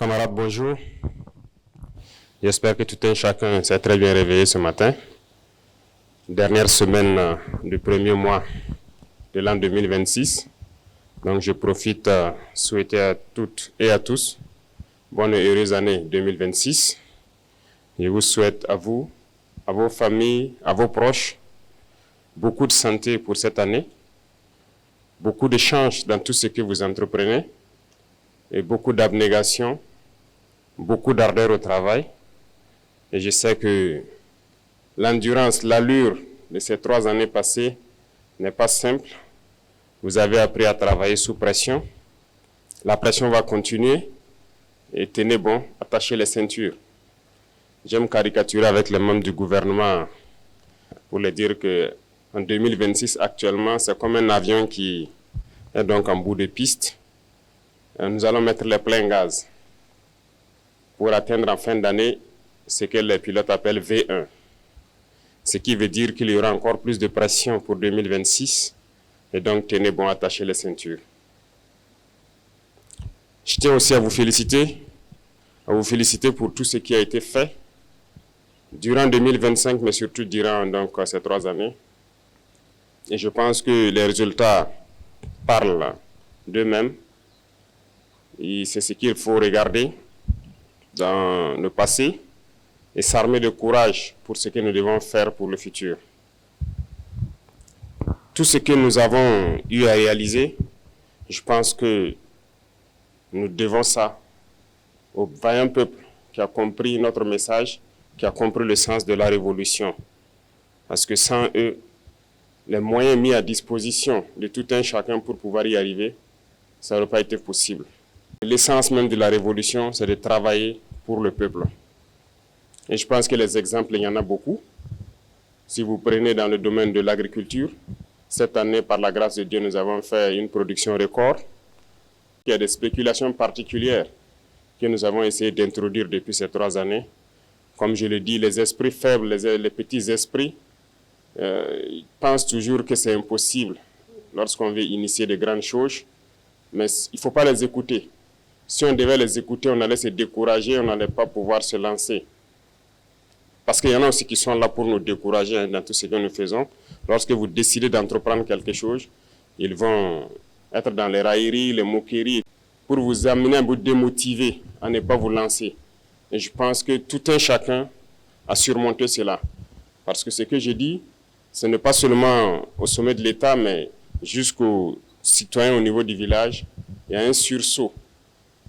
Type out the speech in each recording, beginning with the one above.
Camarades, bonjour. J'espère que tout un chacun s'est très bien réveillé ce matin. Dernière semaine du premier mois de l'an 2026. Donc je profite à souhaiter à toutes et à tous bonne et heureuse année 2026. Je vous souhaite à vous, à vos familles, à vos proches, beaucoup de santé pour cette année, beaucoup de chance dans tout ce que vous entreprenez et beaucoup d'abnégation, beaucoup d'ardeur au travail. Et je sais que l'endurance, l'allure de ces 3 années passées n'est pas simple. Vous avez appris à travailler sous pression. La pression va continuer. Et tenez bon, attachez les ceintures. J'aime caricaturer avec les membres du gouvernement pour leur dire qu'en 2026, actuellement, c'est comme un avion qui est donc en bout de piste. Nous allons mettre les pleins gaz pour atteindre en fin d'année ce que les pilotes appellent V1. Ce qui veut dire qu'il y aura encore plus de pression pour 2026. Et donc, tenez bon, attachez les ceintures. Je tiens aussi à vous féliciter pour tout ce qui a été fait durant 2025, mais surtout durant donc, ces 3 années. Et je pense que les résultats parlent d'eux-mêmes. Et c'est ce qu'il faut regarder dans le passé et s'armer de courage pour ce que nous devons faire pour le futur. Tout ce que nous avons eu à réaliser, je pense que nous devons ça au vaillant peuple qui a compris notre message, qui a compris le sens de la révolution. Parce que sans eux, les moyens mis à disposition de tout un chacun pour pouvoir y arriver, ça n'aurait pas été possible. L'essence même de la révolution, c'est de travailler pour le peuple. Et je pense que les exemples, il y en a beaucoup. Si vous prenez dans le domaine de l'agriculture, cette année, par la grâce de Dieu, nous avons fait une production record. Il y a des spéculations particulières que nous avons essayé d'introduire depuis ces 3 années. Comme je le dis, les esprits faibles, les petits esprits, ils pensent toujours que c'est impossible lorsqu'on veut initier de grandes choses. Mais il ne faut pas les écouter. Si on devait les écouter, on allait se décourager, on n'allait pas pouvoir se lancer. Parce qu'il y en a aussi qui sont là pour nous décourager dans tout ce que nous faisons. Lorsque vous décidez d'entreprendre quelque chose, ils vont être dans les railleries, les moqueries, pour vous amener à vous démotiver, à ne pas vous lancer. Et je pense que tout un chacun a surmonté cela. Parce que ce que je dis, ce n'est pas seulement au sommet de l'État, mais jusqu'aux citoyens au niveau du village, il y a un sursaut.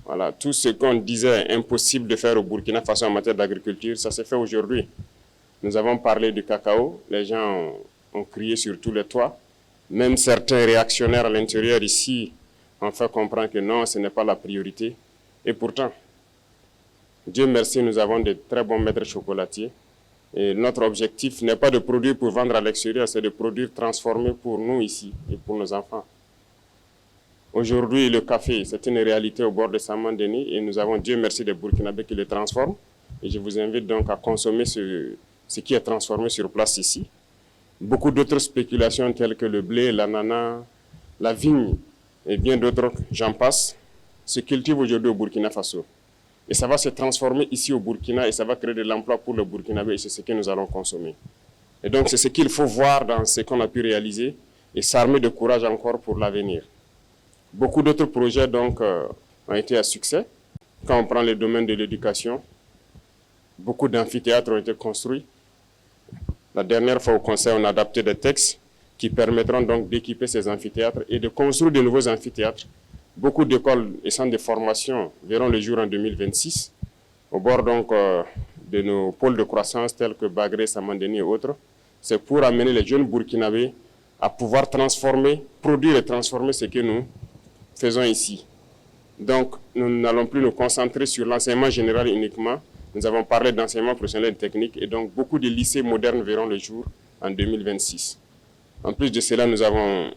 Voilà, tout ce qu'on disait impossible de faire au Burkina Faso en matière d'agriculture, ça s'est fait aujourd'hui. Nous avons parlé du cacao, les gens ont crié sur tous les toits. Même certains réactionnaires à l'intérieur ici ont fait comprendre que non, ce n'est pas la priorité. Et pourtant, Dieu merci, nous avons de très bons maîtres chocolatiers. Et notre objectif n'est pas de produire pour vendre à l'extérieur, c'est de produire transformé pour nous ici et pour nos enfants. Aujourd'hui, le café, c'est une réalité au bord de Saman-Denis et nous avons, Dieu merci, des Burkinabés qui le transforment. Et je vous invite donc à consommer ce qui est transformé sur place ici. Beaucoup d'autres spéculations telles que le blé, l'ananas, la vigne et bien d'autres, j'en passe, se cultivent aujourd'hui au Burkina Faso. Et ça va se transformer ici au Burkina et ça va créer de l'emploi pour le Burkinabé et c'est ce que nous allons consommer. Et donc c'est ce qu'il faut voir dans ce qu'on a pu réaliser et s'armer de courage encore pour l'avenir. Beaucoup d'autres projets donc ont été à succès. Quand on prend le domaine de l'éducation, beaucoup d'amphithéâtres ont été construits. La dernière fois au Conseil, on a adapté des textes qui permettront donc d'équiper ces amphithéâtres et de construire de nouveaux amphithéâtres. Beaucoup d'écoles et centres de formation verront le jour en 2026, au bord donc de nos pôles de croissance tels que Bagré, Saman-Denis et autres. C'est pour amener les jeunes Burkinabés à pouvoir transformer, produire et transformer ce que nous faisons ici. Donc, nous n'allons plus nous concentrer sur l'enseignement général uniquement. Nous avons parlé d'enseignement professionnel et technique et donc beaucoup de lycées modernes verront le jour en 2026. En plus de cela, nous avons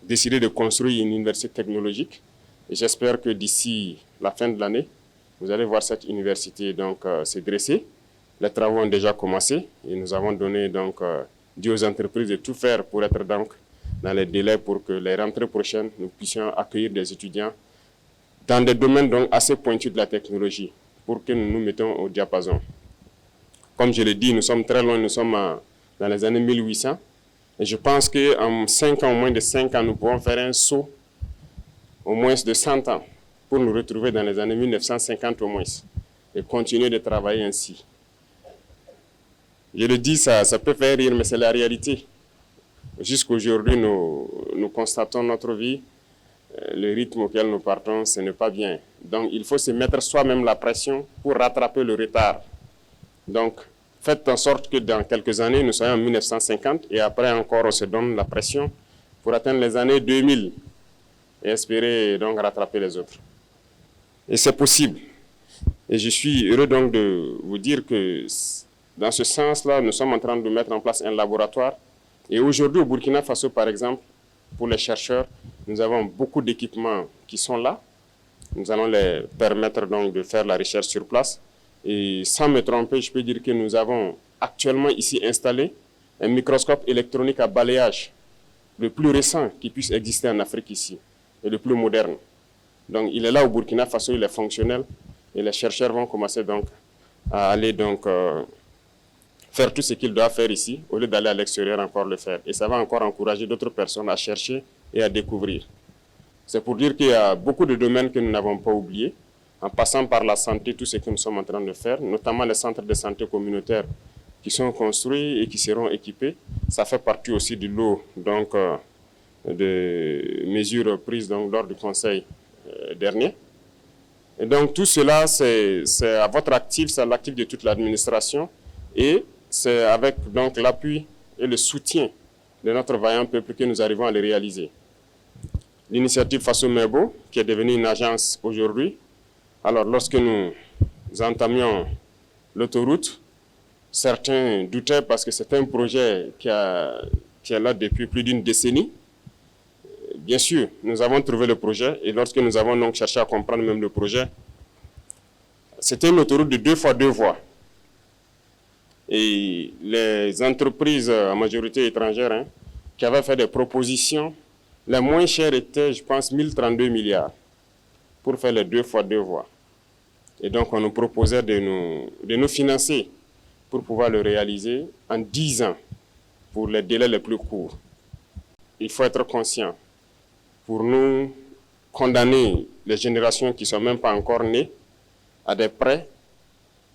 décidé de construire une université technologique et j'espère que d'ici la fin de l'année, vous allez voir cette université donc se dresser. Les travaux ont déjà commencé et nous avons donné donc dit aux entreprises de tout faire pour être donc dans les délais pour que les rentrées prochaines, nous puissions accueillir des étudiants dans des domaines donc assez pointus de la technologie pour que nous nous mettons au diapason. Comme je l'ai dit, nous sommes très loin, nous sommes dans les années 1800. Et je pense qu'en 5 ans, au moins de 5 ans, nous pouvons faire un saut au moins de 100 ans pour nous retrouver dans les années 1950 au moins et continuer de travailler ainsi. Je le dis, ça peut faire rire, mais c'est la réalité. Jusqu'aujourd'hui, nous constatons notre vie, le rythme auquel nous partons, ce n'est pas bien. Donc, il faut se mettre soi-même la pression pour rattraper le retard. Donc, faites en sorte que dans quelques années, nous soyons en 1950 et après encore, on se donne la pression pour atteindre les années 2000 et espérer donc rattraper les autres. Et c'est possible. Et je suis heureux donc de vous dire que dans ce sens-là, nous sommes en train de mettre en place un laboratoire. Et aujourd'hui, au Burkina Faso, par exemple, pour les chercheurs, nous avons beaucoup d'équipements qui sont là. Nous allons les permettre donc de faire la recherche sur place. Et sans me tromper, je peux dire que nous avons actuellement ici installé un microscope électronique à balayage, le plus récent qui puisse exister en Afrique ici, et le plus moderne. Donc il est là au Burkina Faso, il est fonctionnel, et les chercheurs vont commencer donc à aller donc faire tout ce qu'ils doivent faire ici, au lieu d'aller à l'extérieur encore le faire. Et ça va encore encourager d'autres personnes à chercher et à découvrir. C'est pour dire qu'il y a beaucoup de domaines que nous n'avons pas oubliés, en passant par la santé, tout ce que nous sommes en train de faire, notamment les centres de santé communautaires qui sont construits et qui seront équipés. Ça fait partie aussi du lot donc, de mesures prises donc, lors du Conseil dernier. Et donc tout cela, c'est à votre actif, c'est à l'actif de toute l'administration et c'est avec donc l'appui et le soutien de notre vaillant peuple que nous arrivons à le réaliser. L'initiative Faso Merbo, qui est devenue une agence aujourd'hui, alors lorsque nous entamions l'autoroute, certains doutaient parce que c'est un projet qui est là depuis plus d'une décennie. Bien sûr, nous avons trouvé le projet et lorsque nous avons donc cherché à comprendre même le projet, c'était une autoroute de 2 fois 2 voies. Et les entreprises en majorité étrangères qui avaient fait des propositions, les moins chères étaient, je pense, 1032 milliards pour faire les 2 fois 2 voies. Et donc, on nous proposait de nous financer pour pouvoir le réaliser en 10 ans pour les délais les plus courts. Il faut être conscient. Pour nous condamner les générations qui ne sont même pas encore nées à des prêts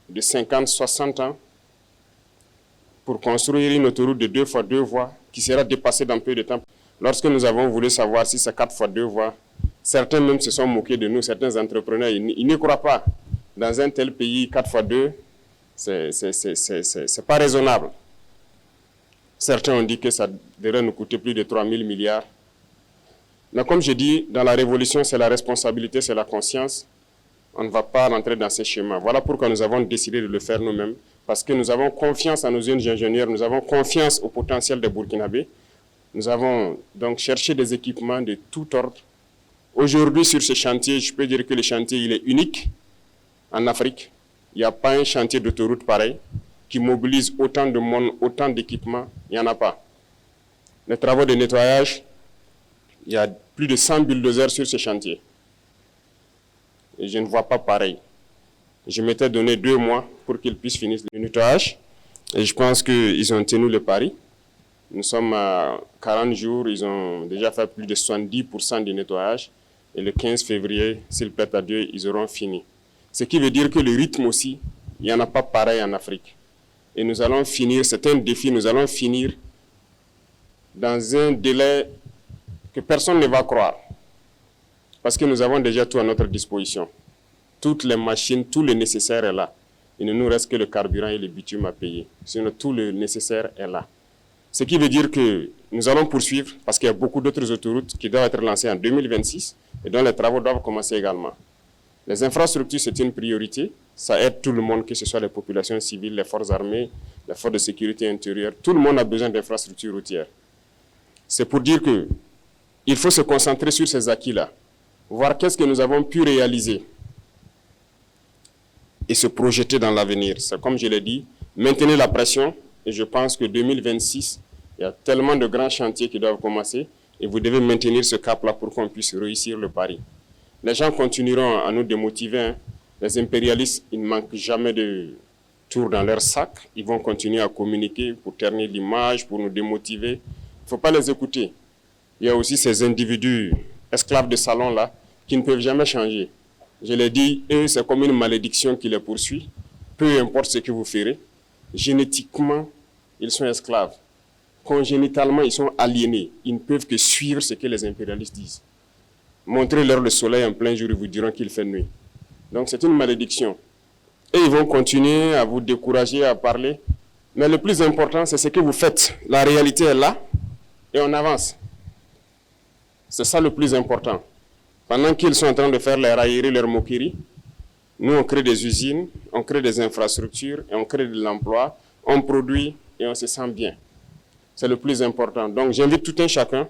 de 50, 60 ans pour construire une autoroute de 2 fois 2 voies qui sera dépassée dans peu de temps. Lorsque nous avons voulu savoir si c'est 4 fois 2 voies, certains même se sont moqués de nous, certains entrepreneurs, ils n'y croient pas. Dans un tel pays, 4 fois 2, c'est pas raisonnable. Certains ont dit que ça devrait nous coûter plus de 3 000 milliards. Mais comme je dis, dans la révolution, c'est la responsabilité, c'est la conscience. On ne va pas rentrer dans ces schémas. Voilà pourquoi nous avons décidé de le faire nous-mêmes. Parce que nous avons confiance en nos jeunes ingénieurs, nous avons confiance au potentiel des Burkinabés. Nous avons donc cherché des équipements de tout ordre. Aujourd'hui, sur ce chantier, je peux dire que le chantier il est unique en Afrique. Il n'y a pas un chantier d'autoroute pareil qui mobilise autant de monde, autant d'équipements. Il n'y en a pas. Les travaux de nettoyage, il y a plus de 100 bulldozers sur ce chantier. Et je ne vois pas pareil. Je m'étais donné 2 mois pour qu'ils puissent finir le nettoyage. Et je pense qu'ils ont tenu le pari. Nous sommes à 40 jours, ils ont déjà fait plus de 70% du nettoyage. Et le 15 février, s'il plaît à Dieu, ils auront fini. Ce qui veut dire que le rythme aussi, il n'y en a pas pareil en Afrique. Et nous allons finir, c'est un défi, nous allons finir dans un délai que personne ne va croire. Parce que nous avons déjà tout à notre disposition. Toutes les machines, tout le nécessaire est là. Il ne nous reste que le carburant et le bitume à payer. Sinon, tout le nécessaire est là. Ce qui veut dire que nous allons poursuivre parce qu'il y a beaucoup d'autres autoroutes qui doivent être lancées en 2026 et dont les travaux doivent commencer également. Les infrastructures, c'est une priorité. Ça aide tout le monde, que ce soit les populations civiles, les forces armées, les forces de sécurité intérieure. Tout le monde a besoin d'infrastructures routières. C'est pour dire qu'il faut se concentrer sur ces acquis-là, voir qu'est-ce que nous avons pu réaliser et se projeter dans l'avenir. C'est comme je l'ai dit, maintenez la pression et je pense que 2026, il y a tellement de grands chantiers qui doivent commencer et vous devez maintenir ce cap-là pour qu'on puisse réussir le pari. Les gens continueront à nous démotiver. Hein. Les impérialistes, ils ne manquent jamais de tours dans leur sac. Ils vont continuer à communiquer pour ternir l'image, pour nous démotiver. Il ne faut pas les écouter. Il y a aussi ces individus esclaves de salon là qui ne peuvent jamais changer. Je l'ai dit, eux, c'est comme une malédiction qui les poursuit. Peu importe ce que vous ferez, génétiquement, ils sont esclaves. Congénitalement, ils sont aliénés. Ils ne peuvent que suivre ce que les impérialistes disent. Montrez-leur le soleil en plein jour, ils vous diront qu'il fait nuit. Donc c'est une malédiction. Et ils vont continuer à vous décourager, à parler. Mais le plus important, c'est ce que vous faites. La réalité est là et on avance. C'est ça le plus important. Pendant qu'ils sont en train de faire les railleries, leurs moqueries, nous on crée des usines, on crée des infrastructures, et on crée de l'emploi, on produit et on se sent bien. C'est le plus important. Donc j'invite tout un chacun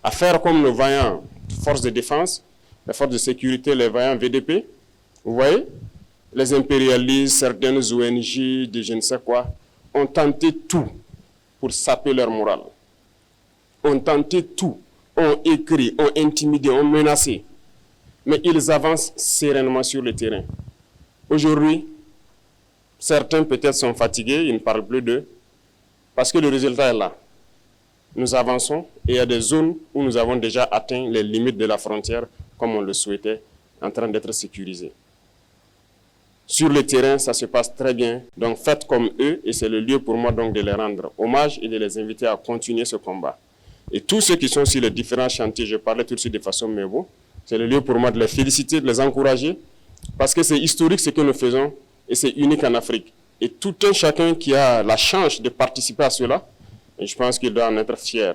à faire comme nos vaillants forces de défense, les forces de sécurité, les vaillants VDP. Vous voyez, les impérialistes, certaines ONG, de je ne sais quoi, ont tenté tout pour saper leur morale. Ont tenté tout, ont écrit, ont intimidé, ont menacé. Mais ils avancent sereinement sur le terrain. Aujourd'hui, certains peut-être sont fatigués, ils ne parlent plus d'eux, parce que le résultat est là. Nous avançons et il y a des zones où nous avons déjà atteint les limites de la frontière, comme on le souhaitait, en train d'être sécurisés. Sur le terrain, ça se passe très bien. Donc faites comme eux et c'est le lieu pour moi donc de les rendre hommage et de les inviter à continuer ce combat. Et tous ceux qui sont sur les différents chantiers, je parlais tout de suite de façon mémo, c'est le lieu pour moi de les féliciter, de les encourager, parce que c'est historique ce que nous faisons et c'est unique en Afrique. Et tout un chacun qui a la chance de participer à cela, et je pense qu'il doit en être fier.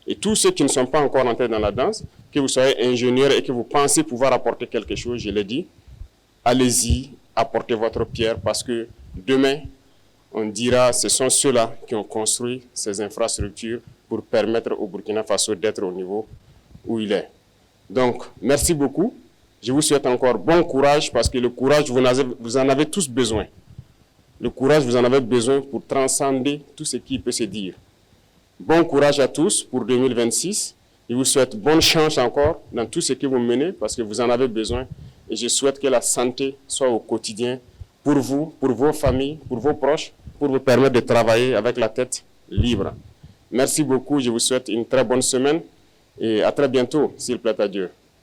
Et tous ceux qui ne sont pas encore entrés dans la danse, que vous soyez ingénieur et que vous pensez pouvoir apporter quelque chose, je l'ai dit, allez-y, apportez votre pierre parce que demain, on dira ce sont ceux-là qui ont construit ces infrastructures pour permettre au Burkina Faso d'être au niveau où il est. Donc, merci beaucoup. Je vous souhaite encore bon courage parce que le courage, vous en avez tous besoin. Le courage, vous en avez besoin pour transcender tout ce qui peut se dire. Bon courage à tous pour 2026. Je vous souhaite bonne chance encore dans tout ce que vous menez parce que vous en avez besoin. Et je souhaite que la santé soit au quotidien pour vous, pour vos familles, pour vos proches, pour vous permettre de travailler avec la tête libre. Merci beaucoup. Je vous souhaite une très bonne semaine et à très bientôt, s'il plaît à Dieu.